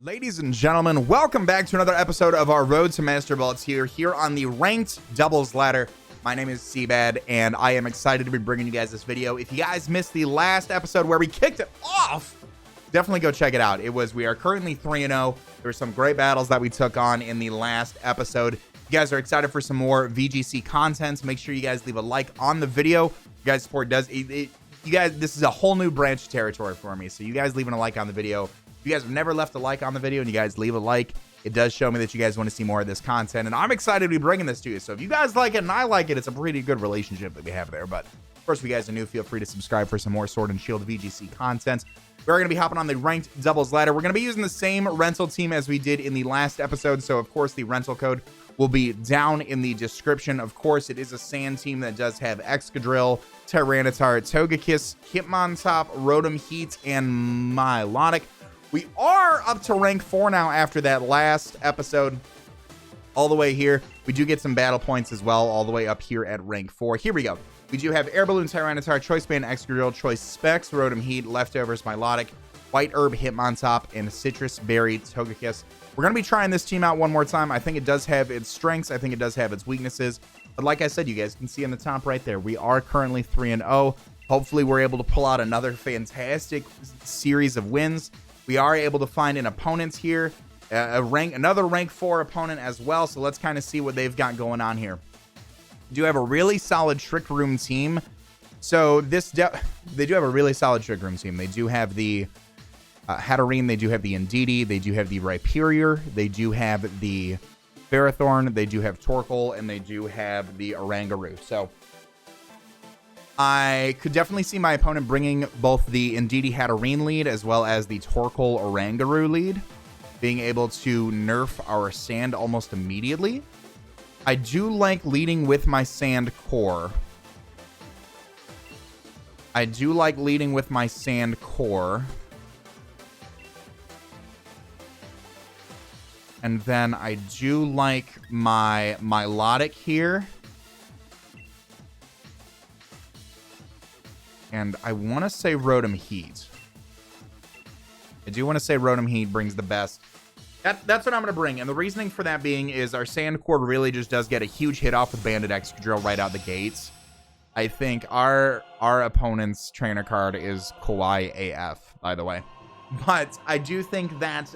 Ladies and gentlemen, welcome back to another episode of our Road to Master Bullets here on the ranked doubles ladder. My name is CBAD, and I am excited to be bringing you guys this video. If you guys missed the last episode where we kicked it off, definitely go check it out. We are currently 3-0. There were some great battles that we took on in the last episode. If you guys are excited for some more VGC content, make sure you guys leave a like on the video. You guys support does you guys, this is a whole new branch of territory for me, so you guys leaving a like on the video. If you guys have never left a like on the video and you guys leave a like, it does show me that you guys want to see more of this content, and I'm excited to be bringing this to you. So if you guys like it and I like it, it's a pretty good relationship that we have there. But of course, if you guys are new, feel free to subscribe for some more Sword and Shield VGC content. We're going to be hopping on the ranked doubles ladder. We're going to be using the same rental team as we did in the last episode, so of course the rental code will be down in the description. Of course, it is a sand team that does have Excadrill, Tyranitar, Togekiss, Hitmontop, Rotom Heat, and Milotic. We are up to rank 4 now after that last episode. All the way here. We do get some battle points as well, all the way up here at rank 4. Here we go. We do have Air Balloon, Tyranitar, Choice Band, Excadrill, Choice Specs, Rotom Heat, Leftovers, Milotic, White Herb, Hitmontop, and Citrus Berry, Togekiss. We're going to be trying this team out one more time. I think it does have its strengths. I think it does have its weaknesses. But like I said, you guys can see in the top right there, we are currently 3-0. Hopefully, we're able to pull out another fantastic series of wins. We are able to find an opponent here, another rank 4 opponent as well. So let's kind of see what they've got going on here. We do have a really solid Trick Room team. So they do have a really solid Trick Room team. They do have the Hatterene, they do have the Indeedee, they do have the Rhyperior, they do have the Ferrothorn, they do have Torkoal, and they do have the Oranguru. So I could definitely see my opponent bringing both the Indeedee Hatterene lead as well as the Torkoal Oranguru lead, being able to nerf our sand almost immediately. I do like leading with my sand core. And then I do like my Milotic here. And I want to say Rotom Heat. I do want to say Rotom Heat brings the best. That's what I'm going to bring. And the reasoning for that being is our Sand Core really just does get a huge hit off with Banded Excadrill right out the gates. I think our opponent's trainer card is Kawaii AF, by the way. But I do think that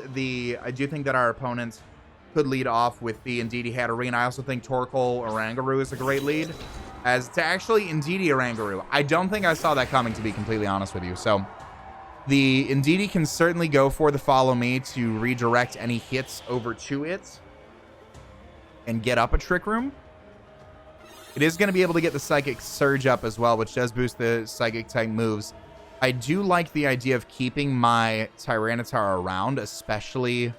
our opponent could lead off with the Indeedee Hatterene. I also think Torkoal Oranguru is a great lead. As to actually Indeedee Oranguru, I don't think I saw that coming, to be completely honest with you. So the Indeedee can certainly go for the Follow Me to redirect any hits over to it and get up a Trick Room. It is going to be able to get the Psychic Surge up as well, which does boost the Psychic type moves. I do like the idea of keeping my Tyranitar around, especially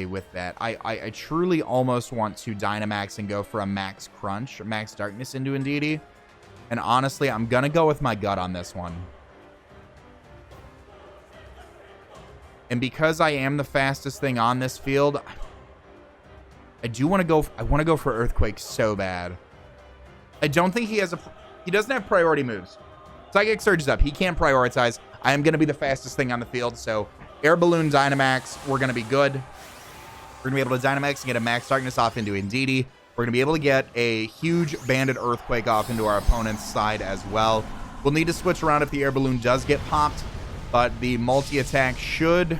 with that. I truly almost want to Dynamax and go for a Max Crunch or Max Darkness into Indeedee. And honestly, I'm going to go with my gut on this one. And because I am the fastest thing on this field, I want to go for Earthquake so bad. I don't think he doesn't have priority moves. Psychic Surge is up. He can't prioritize. I am going to be the fastest thing on the field, so Air Balloon, Dynamax, we're going to be good. We're going to be able to Dynamax and get a Max Darkness off into Indeedee. We're going to be able to get a huge Banded Earthquake off into our opponent's side as well. We'll need to switch around if the Air Balloon does get popped, but the multi-attack should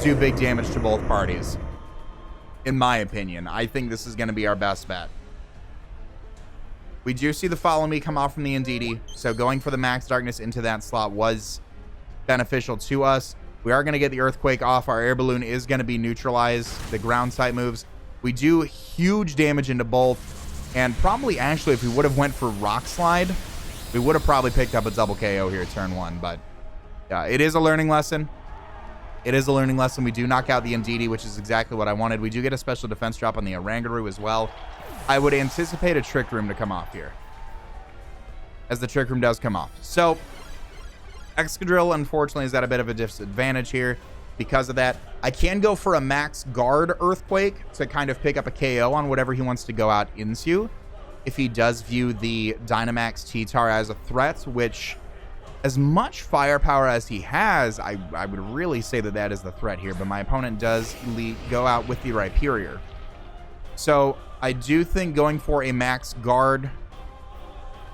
do big damage to both parties. In my opinion, I think this is going to be our best bet. We do see the Follow Me come off from the Indeedee, so going for the Max Darkness into that slot was beneficial to us. We are going to get the Earthquake off. Our Air Balloon is going to be neutralized. The ground type moves. We do huge damage into both. And probably, actually, if we would have went for Rock Slide, we would have probably picked up a double KO here turn 1. But yeah, it is a learning lesson. It is a learning lesson. We do knock out the Indeedee, which is exactly what I wanted. We do get a special defense drop on the Oranguru as well. I would anticipate a Trick Room to come off here, as the Trick Room does come off. So Excadrill, unfortunately, is at a bit of a disadvantage here because of that. I can go for a Max Guard Earthquake to kind of pick up a KO on whatever he wants to go out into. If he does view the Dynamax T-Tar as a threat, which as much firepower as he has, I would really say that that is the threat here. But my opponent does go out with the Rhyperior. So I do think going for a max guard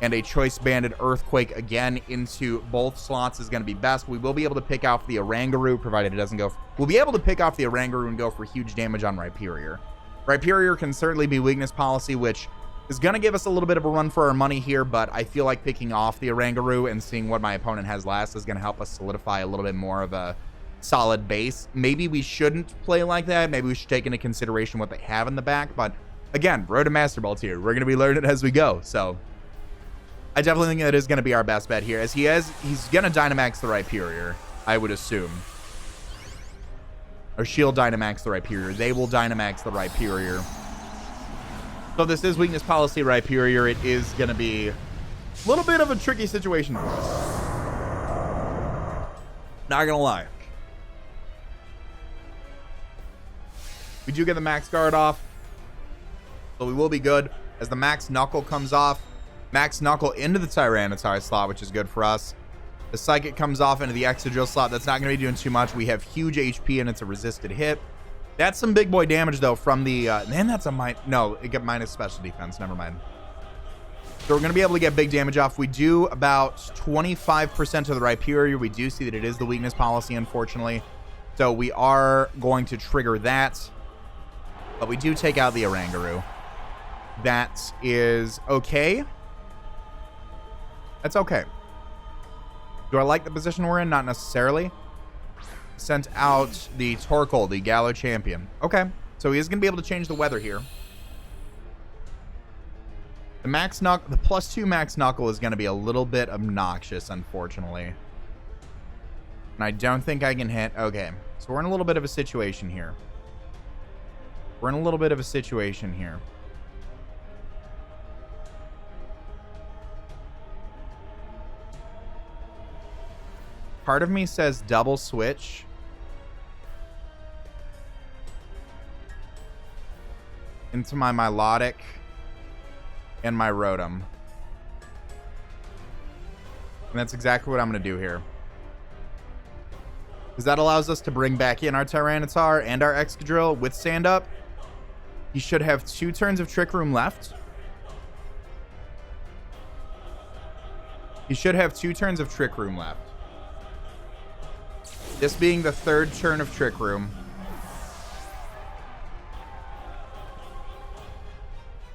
and a choice banded Earthquake again into both slots is going to be best. We will be able to pick off the Oranguru, provided it doesn't go. We'll be able to pick off the Oranguru and go for huge damage on Rhyperior. Rhyperior can certainly be weakness policy, which is going to give us a little bit of a run for our money here, but I feel like picking off the Oranguru and seeing what my opponent has last is going to help us solidify a little bit more of a solid base. Maybe we shouldn't play like that. Maybe we should take into consideration what they have in the back, but again, Road to Master Balls here. We're going to be learning as we go, so I definitely think that is going to be our best bet here, as he's going to Dynamax the Rhyperior, I would assume. Or Shield Dynamax the Rhyperior. They will Dynamax the Rhyperior. So this is weakness policy Rhyperior. It is going to be a little bit of a tricky situation for us. Not going to lie. We do get the max guard off, so we will be good. As the max knuckle comes off, max knuckle into the Tyranitar slot, which is good for us. The Psychic comes off into the Excadrill slot. That's not going to be doing too much. We have huge HP and it's a resisted hit. That's some big boy damage, though, from the... man, that's a... No, it got minus special defense. Never mind. So we're going to be able to get big damage off. We do about 25% of the Rhyperior. We do see that it is the weakness policy, unfortunately. So we are going to trigger that. But we do take out the Oranguru. That is okay. That's okay. Do I like the position we're in? Not necessarily. Sent out the Torkoal, the Gallo champion. Okay, so he is going to be able to change the weather here. The max knuckle, the +2 max knuckle is going to be a little bit obnoxious, unfortunately. And I don't think I can hit. Okay, so we're in a little bit of a situation here. Part of me says double switch. Into my Milotic and my Rotom. And that's exactly what I'm going to do here. Because that allows us to bring back in our Tyranitar and our Excadrill with Stand Up. He should have 2 turns of Trick Room left. This being the 3rd turn of Trick Room.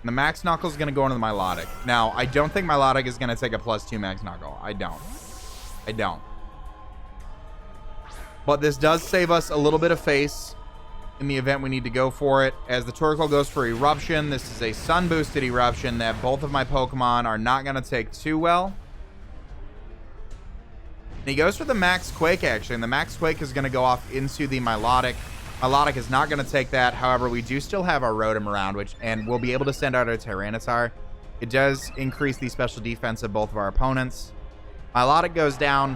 And the Max Knuckle is going to go into the Milotic. Now, I don't think Milotic is going to take a +2 Max Knuckle. I don't. But this does save us a little bit of face in the event we need to go for it. As the Torkoal goes for Eruption, this is a Sun Boosted Eruption that both of my Pokemon are not going to take too well. And he goes for the Max Quake, actually, and the Max Quake is going to go off into the Milotic. Milotic is not going to take that. However, we do still have our Rotom around, and we'll be able to send out our Tyranitar. It does increase the special defense of both of our opponents. Milotic goes down,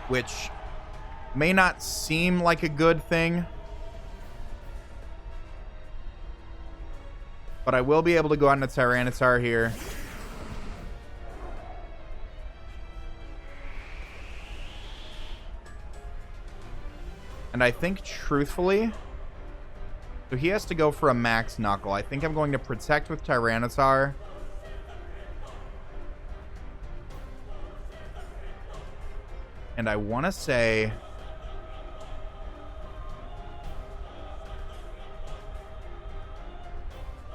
which may not seem like a good thing, but I will be able to go out into Tyranitar here. And I think, truthfully, so he has to go for a Max Knuckle. I think I'm going to Protect with Tyranitar. And I want to say...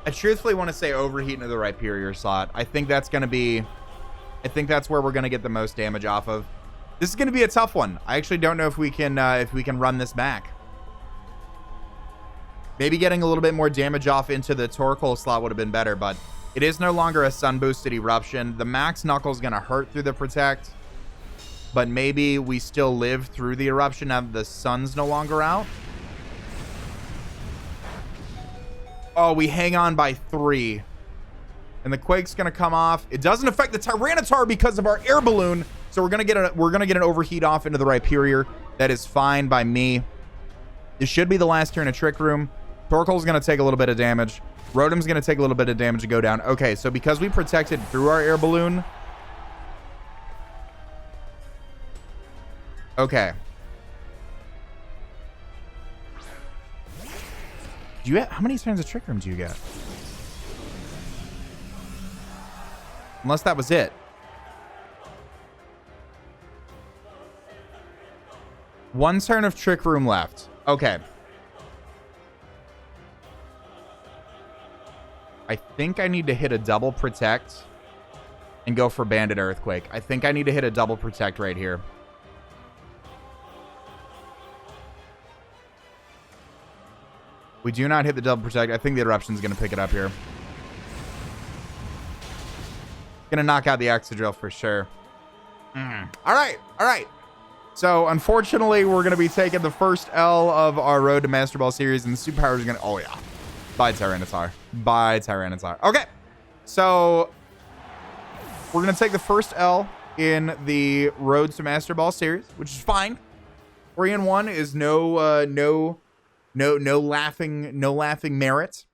I truthfully want to say Overheat into the Rhyperior slot. I think that's going to be... I think that's where we're going to get the most damage off of. This is going to be a tough one. I actually don't know if we can run this back. Maybe getting a little bit more damage off into the Torkoal slot would have been better, but it is no longer a Sun Boosted Eruption. The Max Knuckle is going to hurt through the Protect, but maybe we still live through the Eruption now that the Sun's no longer out. Oh, we hang on by 3. And the Quake's going to come off. It doesn't affect the Tyranitar because of our Air Balloon. So we're gonna get an Overheat off into the Rhyperior. That is fine by me. This should be the last turn of Trick Room. Torkoal's gonna take a little bit of damage. Rotom's gonna take a little bit of damage to go down. Okay, so because we protected through our Air Balloon, Okay. Do you have, how many strands of Trick Room do you get? Unless that was it. One turn of Trick Room left. Okay. I think I need to hit a double protect and go for Bandit Earthquake. I think I need to hit a double protect right here. We do not hit the double protect. I think the Eruption is going to pick it up here. Going to knock out the Excadrill for sure. All right. All right. So, unfortunately, we're going to be taking the first L of our Road to Master Ball series, and the Superpower is going to... Oh, yeah. Bye, Tyranitar. Bye, Tyranitar. Okay. So, we're going to take the first L in the Road to Master Ball series, which is fine. 3-1 is no laughing merit.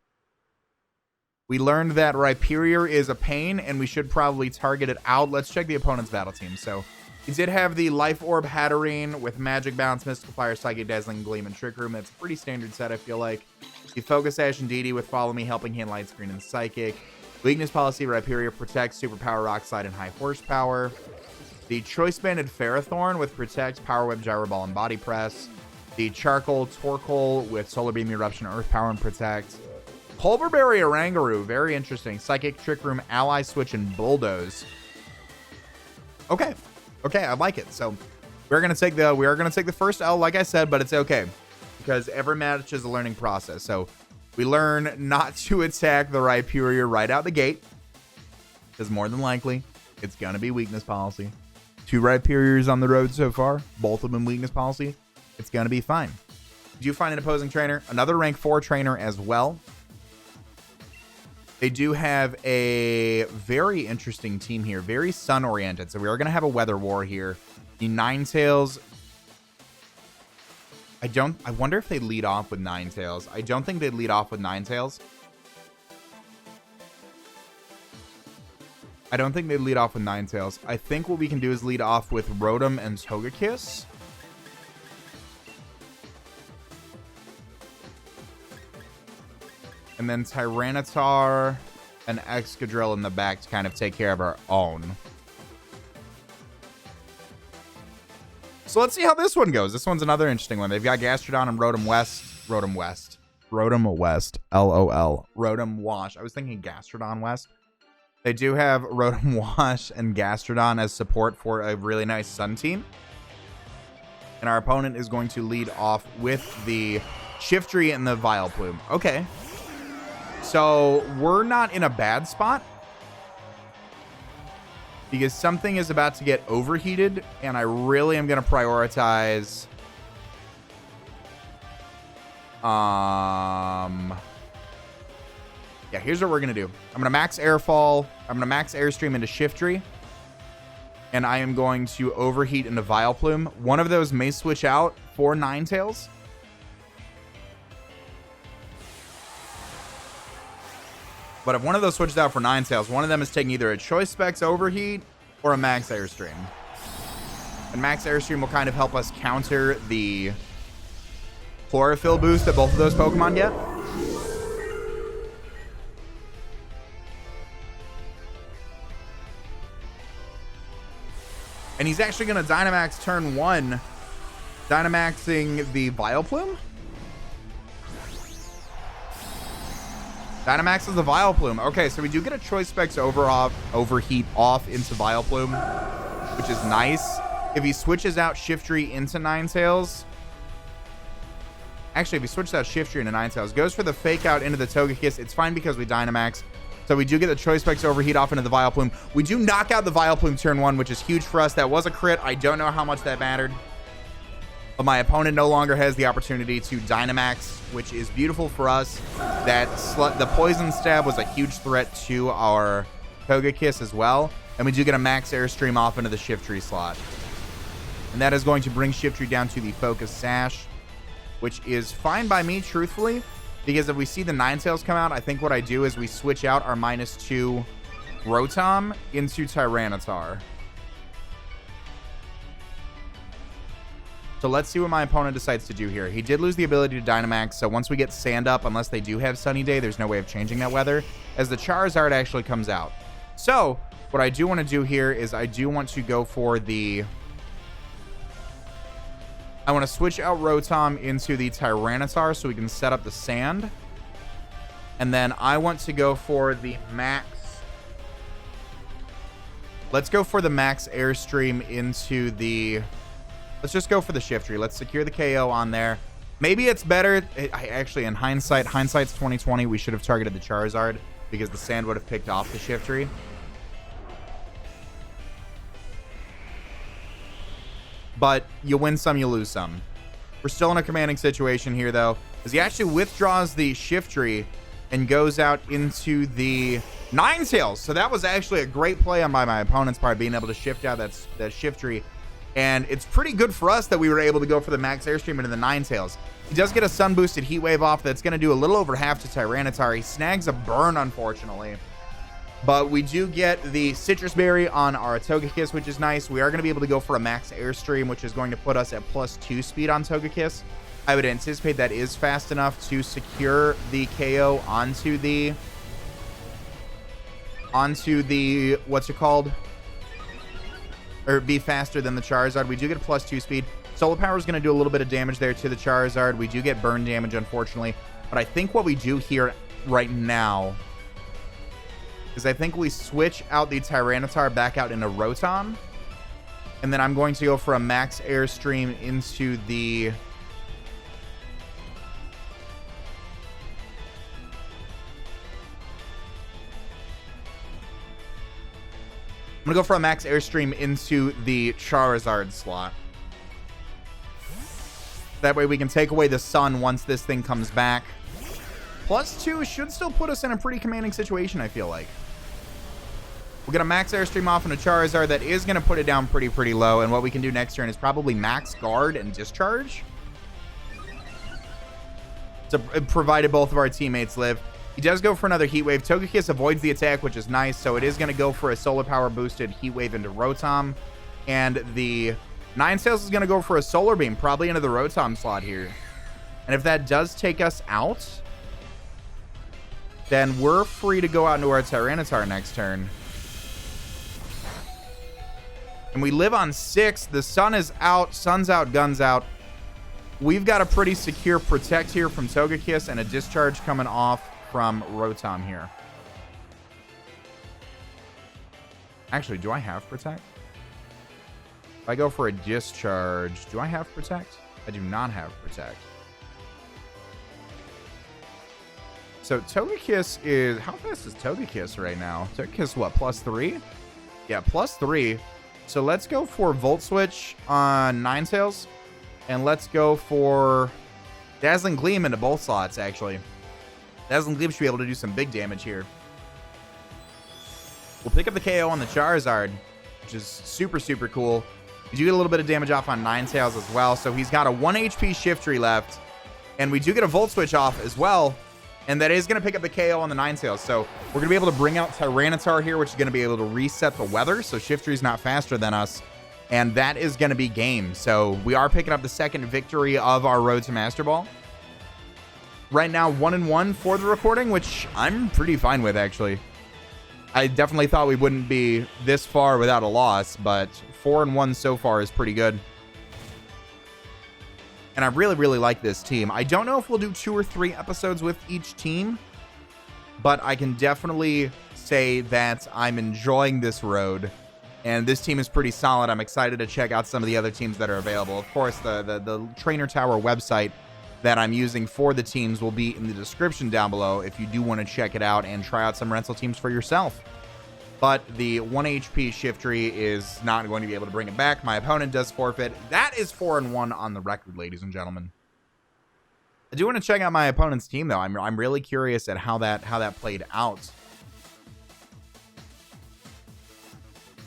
We learned that Rhyperior is a pain, and we should probably target it out. Let's check the opponent's battle team. So, he did have the Life Orb Hatterene with Magic Bounce, Mystical Fire, Psychic Dazzling, Gleam, and Trick Room. That's a pretty standard set, I feel like. The Focus Sash and DD with Follow Me, Helping Hand, Light Screen, and Psychic. Weakness Policy, Rhyperior, Protect, Superpower, Rock Slide, and High Horsepower. The Choice Banded Ferrothorn with Protect, Power Whip, Gyro Ball, and Body Press. The Charcoal Torkoal with Solar Beam, Eruption, Earth Power, and Protect. Pulverberry Oranguru, very interesting. Psychic, Trick Room, Ally Switch, and Bulldoze. Okay. Okay, I like it. So we are gonna take the first L, like I said, but it's okay because every match is a learning process. So we learn not to attack the Rhyperior right out the gate, because more than likely it's gonna be Weakness Policy. 2 Rhyperiors on the road so far, both of them Weakness Policy. It's gonna be fine. Do you find an opposing trainer? Another rank 4 trainer as well. They do have a very interesting team here, very sun-oriented. So we are going to have a weather war here. The Ninetales. I wonder if they lead off with Ninetales. I don't think they'd lead off with Ninetales. I don't think they'd lead off with Ninetales. I think what we can do is lead off with Rotom and Togekiss. And then Tyranitar and Excadrill in the back to kind of take care of our own. So let's see how this one goes. This one's another interesting one. They've got Gastrodon and Rotom West. LOL. Rotom Wash. I was thinking Gastrodon West. They do have Rotom Wash and Gastrodon as support for a really nice Sun team. And our opponent is going to lead off with the Shiftry and the Vileplume. Okay. So we're not in a bad spot because something is about to get overheated, and I really am going to prioritize yeah, here's what we're going to do. I'm going to max Airfall. I'm going to max Airstream into Shiftry, and I am going to overheat into Vileplume. One of those may switch out for Ninetales. But if one of those switches out for Ninetales, one of them is taking either a Choice Specs Overheat or a Max Airstream. And Max Airstream will kind of help us counter the Chlorophyll boost that both of those Pokemon get. And he's actually going to Dynamax turn 1, Dynamaxing the Vileplume. Dynamax is the Vileplume. Okay, so we do get a Choice Specs Overheat off into Vileplume, which is nice. If he switches out Shiftry into Ninetales... Actually, if he switches out Shiftry into Ninetales, goes for the Fake Out into the Togekiss, it's fine because we Dynamax. So we do get the Choice Specs Overheat off into the Vileplume. We do knock out the Vileplume turn 1, which is huge for us. That was a crit. I don't know how much that mattered. But my opponent no longer has the opportunity to Dynamax, which is beautiful for us. The Poison Stab was a huge threat to our Togekiss as well. And we do get a Max Airstream off into the Shiftry slot. And that is going to bring Shiftry down to the Focus Sash, which is fine by me, truthfully. Because if we see the Ninetales come out, I think what I do is we switch out our -2 Rotom into Tyranitar. So let's see what my opponent decides to do here. He did lose the ability to Dynamax, so once we get Sand Up, unless they do have Sunny Day, there's no way of changing that weather, as the Charizard actually comes out. So what I do want to do here is I do want to go for the... I want to switch out Rotom into the Tyranitar so we can set up the Sand. And then I want to go for the Max... Let's go for the Max Airstream into the... Let's just go for the Shiftry. Let's secure the KO on there. Maybe it's better. Actually, in hindsight's 2020. We should have targeted the Charizard because the Sand would have picked off the Shiftry. But you win some, you lose some. We're still in a commanding situation here, though, as he actually withdraws the Shiftry and goes out into the Ninetales. So that was actually a great play on my opponent's part, being able to shift out that Shiftry. And it's pretty good for us that we were able to go for the Max Airstream into the Ninetales. He does get a Sun Boosted Heat Wave off. That's going to do a little over half to Tyranitar. He snags a burn, unfortunately. But we do get the Citrus Berry on our Togekiss, which is nice. We are going to be able to go for a Max Airstream, which is going to put us at +2 speed on Togekiss. I would anticipate that is fast enough to secure the KO onto the... What's it called? Or be faster than the Charizard. We do get a +2 speed. Solar Power is going to do a little bit of damage there to the Charizard. We do get burn damage, unfortunately. But I think what we do here right now is I think we switch out the Tyranitar back out into Rotom. And then I'm going to go for a Max Airstream into the... I'm going to go for a Max Airstream into the Charizard slot. That way we can take away the Sun once this thing comes back. +2 should still put us in a pretty commanding situation, I feel like. We'll get a Max Airstream off on a Charizard that is going to put it down pretty low. And what we can do next turn is probably Max Guard and Discharge, to provided both of our teammates live. He does go for another Heat Wave. Togekiss avoids the attack, which is nice. So it is going to go for a Solar Power boosted Heat Wave into Rotom. And the Ninetales is going to go for a Solar Beam, probably into the Rotom slot here. And if that does take us out, then we're free to go out into our Tyranitar next turn. And we live on 6. The Sun is out. Sun's out, guns out. We've got a pretty secure Protect here from Togekiss and a Discharge coming off from Rotom here. Actually, do I have Protect? If I go for a Discharge, do I have Protect? I do not have Protect. So Togekiss is... How fast is Togekiss right now? Togekiss, what, +3? Yeah, +3. So let's go for Volt Switch on Ninetales. And let's go for Dazzling Gleam into both slots, actually. Dazzling Gleam should be able to do some big damage here. We'll pick up the KO on the Charizard, which is super cool. We do get a little bit of damage off on Ninetales as well. So he's got a 1 HP Shiftry left. And we do get a Volt Switch off as well. And that is going to pick up the KO on the Ninetales. So we're going to be able to bring out Tyranitar here, which is going to be able to reset the weather. So Shiftry's not faster than us. And that is going to be game. So we are picking up the second victory of our road to Master Ball. Right now, 1-1 for the recording, which I'm pretty fine with, actually. I definitely thought we wouldn't be this far without a loss, but 4-1 so far is pretty good. And I really like this team. I don't know if we'll do 2 or 3 episodes with each team, but I can definitely say that I'm enjoying this road. And this team is pretty solid. I'm excited to check out some of the other teams that are available. Of course, the Trainer Tower website that I'm using for the teams will be in the description down below if you do want to check it out and try out some rental teams for yourself. But the 1 HP Shiftry is not going to be able to bring it back. My opponent does forfeit. That is 4-1 on the record, ladies and gentlemen. I do want to check out my opponent's team, though. I'm really curious at how that played out.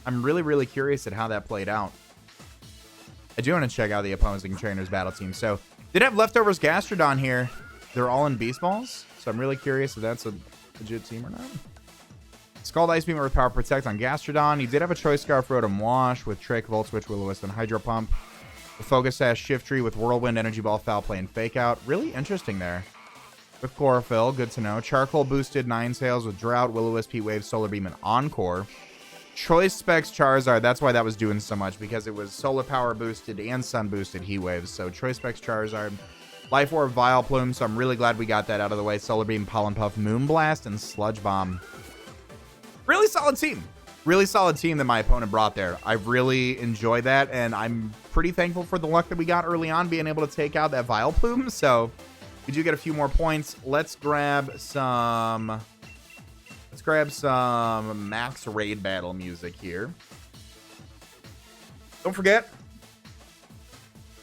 I'm really curious at how that played out. I do want to check out the opposing trainers' battle team. So, did have Leftovers Gastrodon here. They're all in Beast Balls. So, I'm really curious if that's a legit team or not. Scald Ice Beam with Power Protect on Gastrodon. He did have a Choice Scarf Rotom Wash with Trick, Volt Switch, Will-O-Wisp, and Hydro Pump. The Focus Sash Shift Tree with Whirlwind, Energy Ball, Foul Play, and Fake Out. Really interesting there. With Chlorophyll, good to know. Charcoal boosted 9 Sails with Drought, Will-O-Wisp, Heat Wave, Solar Beam, and Encore. Choice Specs Charizard, that's why that was doing so much, because it was Solar Power boosted and Sun boosted Heat Waves. So Choice Specs Charizard. Life Orb, Vileplume, so I'm really glad we got that out of the way. Solar Beam, Pollen Puff, Moonblast, and Sludge Bomb. Really solid team. Really solid team that my opponent brought there. I really enjoyed that, and I'm pretty thankful for the luck that we got early on, being able to take out that Vileplume. So we do get a few more points. Let's grab some max raid battle music here. Don't forget,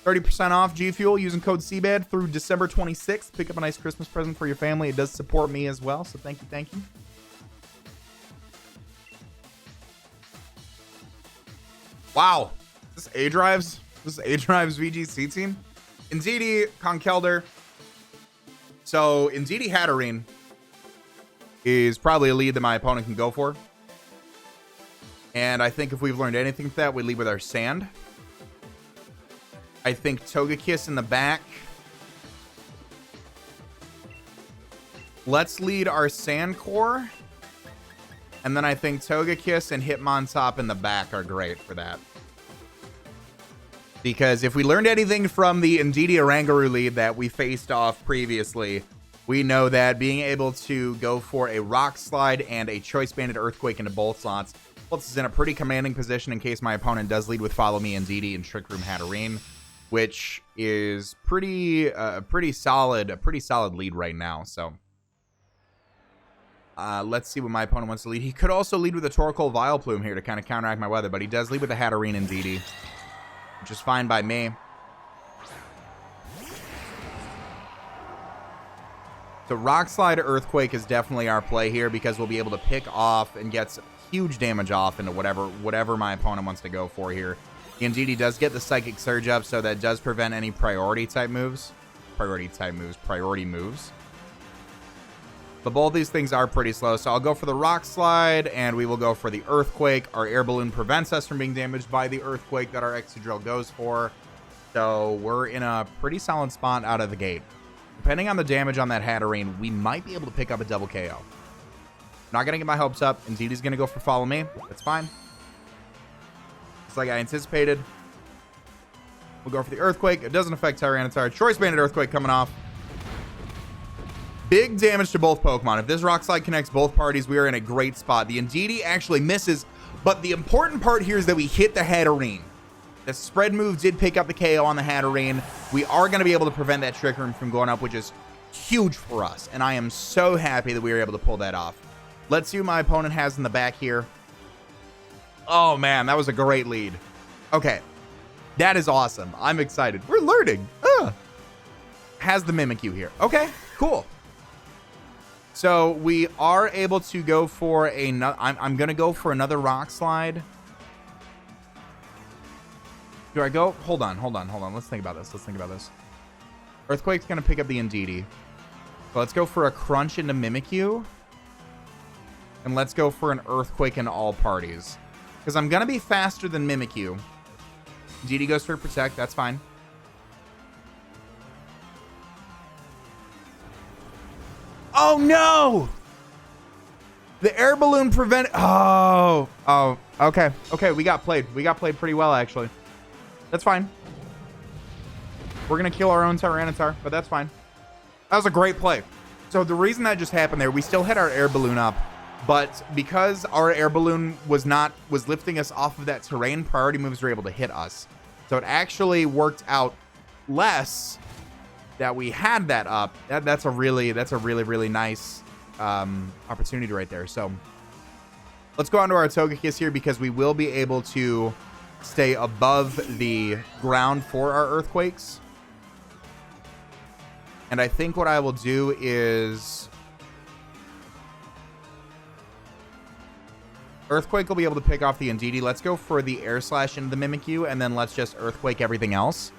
30% off G Fuel using code CBAD through December 26th. Pick up a nice Christmas present for your family. It does support me as well, so thank you, thank you. Wow, is this A-Drive's? This is A-Drive's VGC team? Indeedee, Conkeldurr. So, Indeedee Hatterene is probably a lead that my opponent can go for. And I think if we've learned anything from that, we lead with our Sand. I think Togekiss in the back. Let's lead our Sand Core. And then I think Togekiss and Hitmontop in the back are great for that. Because if we learned anything from the Indeedee Oranguru lead that we faced off previously, we know that being able to go for a Rock Slide and a Choice Banded Earthquake into both slots puts us in a pretty commanding position in case my opponent does lead with Follow Me Indeedee and Trick Room Hatterene, which is a pretty solid lead right now. So let's see what my opponent wants to lead. He could also lead with a Torkoal Vileplume here to kind of counteract my weather, but he does lead with a Hatterene Indeedee, which is fine by me. So Rock Slide Earthquake is definitely our play here because we'll be able to pick off and get some huge damage off into whatever my opponent wants to go for here. The Indeedee does get the Psychic Surge up, so that does prevent any priority moves. But both these things are pretty slow, so I'll go for the Rock Slide, and we will go for the Earthquake. Our Air Balloon prevents us from being damaged by the Earthquake that our Excadrill goes for. So we're in a pretty solid spot out of the gate. Depending on the damage on that Hatterene, we might be able to pick up a double KO. Not going to get my hopes up. Indeedee's going to go for Follow Me. That's fine. It's like I anticipated. We'll go for the Earthquake. It doesn't affect Tyranitar. Choice Banded Earthquake coming off. Big damage to both Pokemon. If this Rock Slide connects both parties, we are in a great spot. The Indeedee actually misses, but the important part here is that we hit the Hatterene. The spread move did pick up the KO on the Hatterene. We are going to be able to prevent that Trick Room from going up, which is huge for us, and I am so happy that we were able to pull that off. Let's see what my opponent has in the back here. Oh, man, that was a great lead. Okay, that is awesome. I'm excited. We're learning. Has the Mimikyu here. Okay, cool. So we are able to go for another. I'm going to go for another Rock Slide. Do I go? Hold on. Let's think about this. Earthquake's going to pick up the Indeedee. So let's go for a Crunch into Mimikyu. And let's go for an Earthquake in all parties. Because I'm going to be faster than Mimikyu. Indeedee goes for Protect. That's fine. Oh, no! The Air Balloon prevented... Oh, okay. Okay, we got played. We got played pretty well, actually. That's fine. We're going to kill our own Tyranitar, but that's fine. That was a great play. So the reason that just happened there, we still had our Air Balloon up, but because our Air Balloon was lifting us off of that terrain, priority moves were able to hit us. So it actually worked out less that we had that up. That's a really nice opportunity right there. So let's go on to our Togekiss here because we will be able to stay above the ground for our Earthquakes. And I think what I will do is Earthquake will be able to pick off the Indeedee. Let's go for the Air Slash into the Mimikyu, and then let's just Earthquake everything else.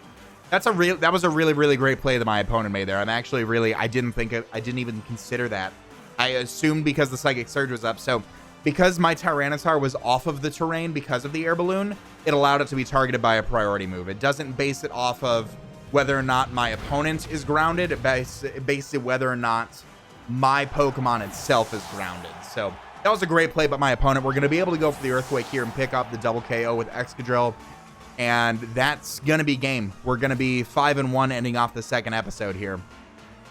That was a really great play that my opponent made there. I'm actually I didn't even consider that. I assumed because the Psychic Surge was up. So because my Tyranitar was off of the terrain because of the air balloon, it allowed it to be targeted by a priority move. It doesn't base it off of whether or not my opponent is grounded. It bases it whether or not my Pokemon itself is grounded. So that was a great play by my opponent. We're going to be able to go for the Earthquake here and pick up the double KO with Excadrill. And that's going to be game. We're going to be 5-1 ending off the second episode here.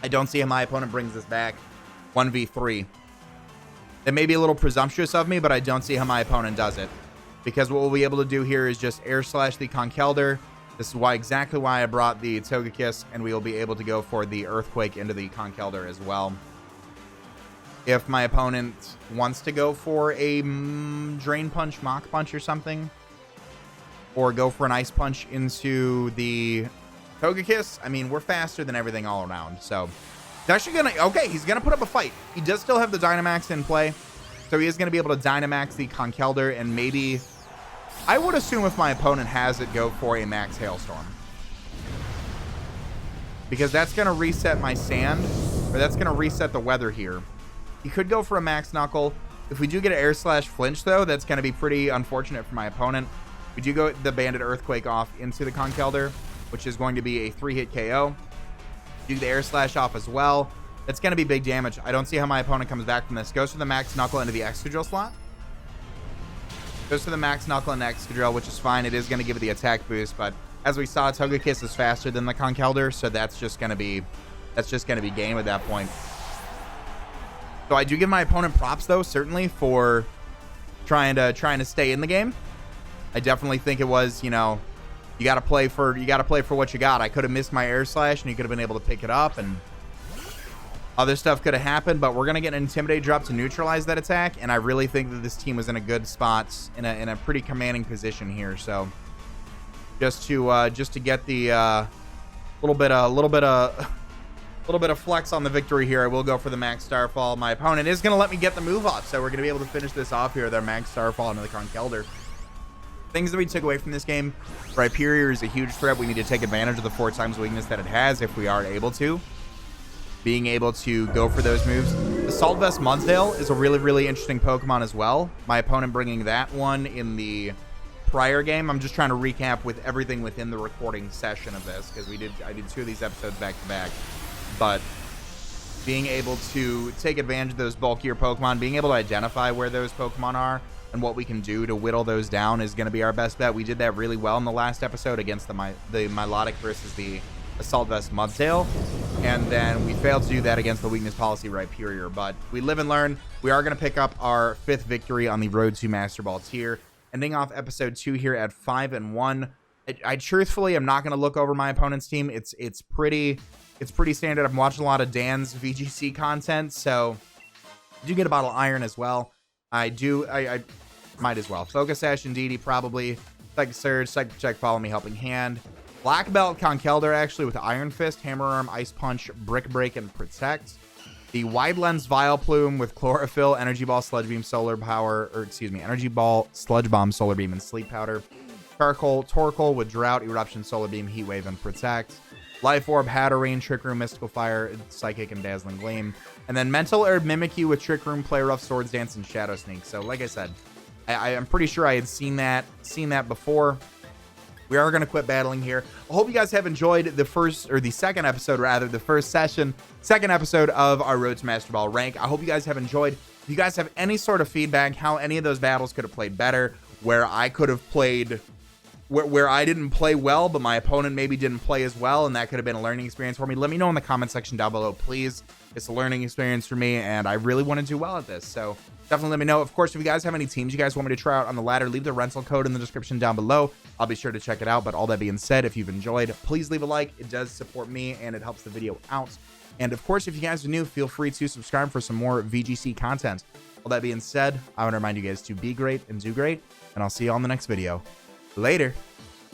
I don't see how my opponent brings this back 1v3. That may be a little presumptuous of me, but I don't see how my opponent does it. Because what we'll be able to do here is just air slash the Conkeldurr. This is exactly why I brought the Togekiss, and we will be able to go for the Earthquake into the Conkeldurr as well. If my opponent wants to go for a Drain Punch, Mach Punch or something, or go for an Ice Punch into the Togekiss, I mean, we're faster than everything all around. So he's actually going to, okay, he's going to put up a fight. He does still have the Dynamax in play. So he is going to be able to Dynamax the Conkeldurr, and maybe, I would assume if my opponent has it, go for a Max Hailstorm. Because that's going to reset my sand, or that's going to reset the weather here. He could go for a Max Knuckle. If we do get an Air Slash Flinch, though, that's going to be pretty unfortunate for my opponent. We do go the Banded Earthquake off into the Conkeldurr, which is going to be a 3-hit KO. Do the Air Slash off as well. That's going to be big damage. I don't see how my opponent comes back from this. Goes for the Max Knuckle into the Excadrill slot. Goes for the Max Knuckle and Excadrill, which is fine. It is going to give it the attack boost, but as we saw, Togekiss is faster than the Conkeldurr, so that's just going to be game at that point. So I do give my opponent props, though, certainly for trying to stay in the game. I definitely think it was, you know, you got to play for what you got. I could have missed my Air Slash, and he could have been able to pick it up, and other stuff could have happened. But we're gonna get an Intimidate drop to neutralize that attack, and I really think that this team was in a good spot, in a pretty commanding position here. So just to get the little bit of flex on the victory here, I will go for the Max Starfall. My opponent is gonna let me get the move off, so we're gonna be able to finish this off here with our Max Starfall into the Conkeldurr. Things that we took away from this game: Rhyperior is a huge threat. We need to take advantage of the 4x weakness that it has if we are able to. Being able to go for those moves. Assault Vest Mudsdale is a really, really interesting Pokemon as well. My opponent bringing that one in the prior game. I'm just trying to recap with everything within the recording session of this, because I did 2 of these episodes back to back. But being able to take advantage of those bulkier Pokemon, being able to identify where those Pokemon are and what we can do to whittle those down is going to be our best bet. We did that really well in the last episode against the Milotic versus the Assault Vest Mudsdale, and then we failed to do that against the Weakness Policy Rhyperior. But we live and learn. We are going to pick up our 5th victory on the road to Master Ball tier, ending off episode 2 here at 5-1. I truthfully am not going to look over my opponent's team. It's pretty standard. I'm watching a lot of Dan's VGC content, so I do get a bottle of iron as well. I might as well. Focus Sash, Indeedee, probably. Psychic Surge, Psychic Check, Follow Me, Helping Hand. Black Belt Conkeldurr, actually, with Iron Fist, Hammer Arm, Ice Punch, Brick Break, and Protect. The Wide Lens Vileplume with Chlorophyll, Energy Ball, Sludge Beam, Solar Power, Energy Ball, Sludge Bomb, Solar Beam, and Sleep Powder. Torkoal with Drought, Eruption, Solar Beam, Heat Wave, and Protect. Life Orb, Hatterene, Trick Room, Mystical Fire, Psychic, and Dazzling Gleam. And then Mental Herb, Mimikyu with Trick Room, Play Rough, Swords Dance, and Shadow Sneak. So, like I said, I'm pretty sure I had seen that before. We are going to quit battling here. I hope you guys have enjoyed the second episode of our Road to Master Ball rank. I hope you guys have enjoyed. If you guys have any sort of feedback, how any of those battles could have played better, where I could have played, where I didn't play well, but my opponent maybe didn't play as well, and that could have been a learning experience for me, let me know in the comment section down below, please. It's a learning experience for me, and I really want to do well at this, so definitely let me know. Of course, if you guys have any teams you guys want me to try out on the ladder, leave the rental code in the description down below. I'll be sure to check it out. But all that being said, if you've enjoyed, please leave a like. It does support me, and it helps the video out. And of course, if you guys are new, feel free to subscribe for some more VGC content. All that being said, I want to remind you guys to be great and do great, and I'll see you on the next video. Later.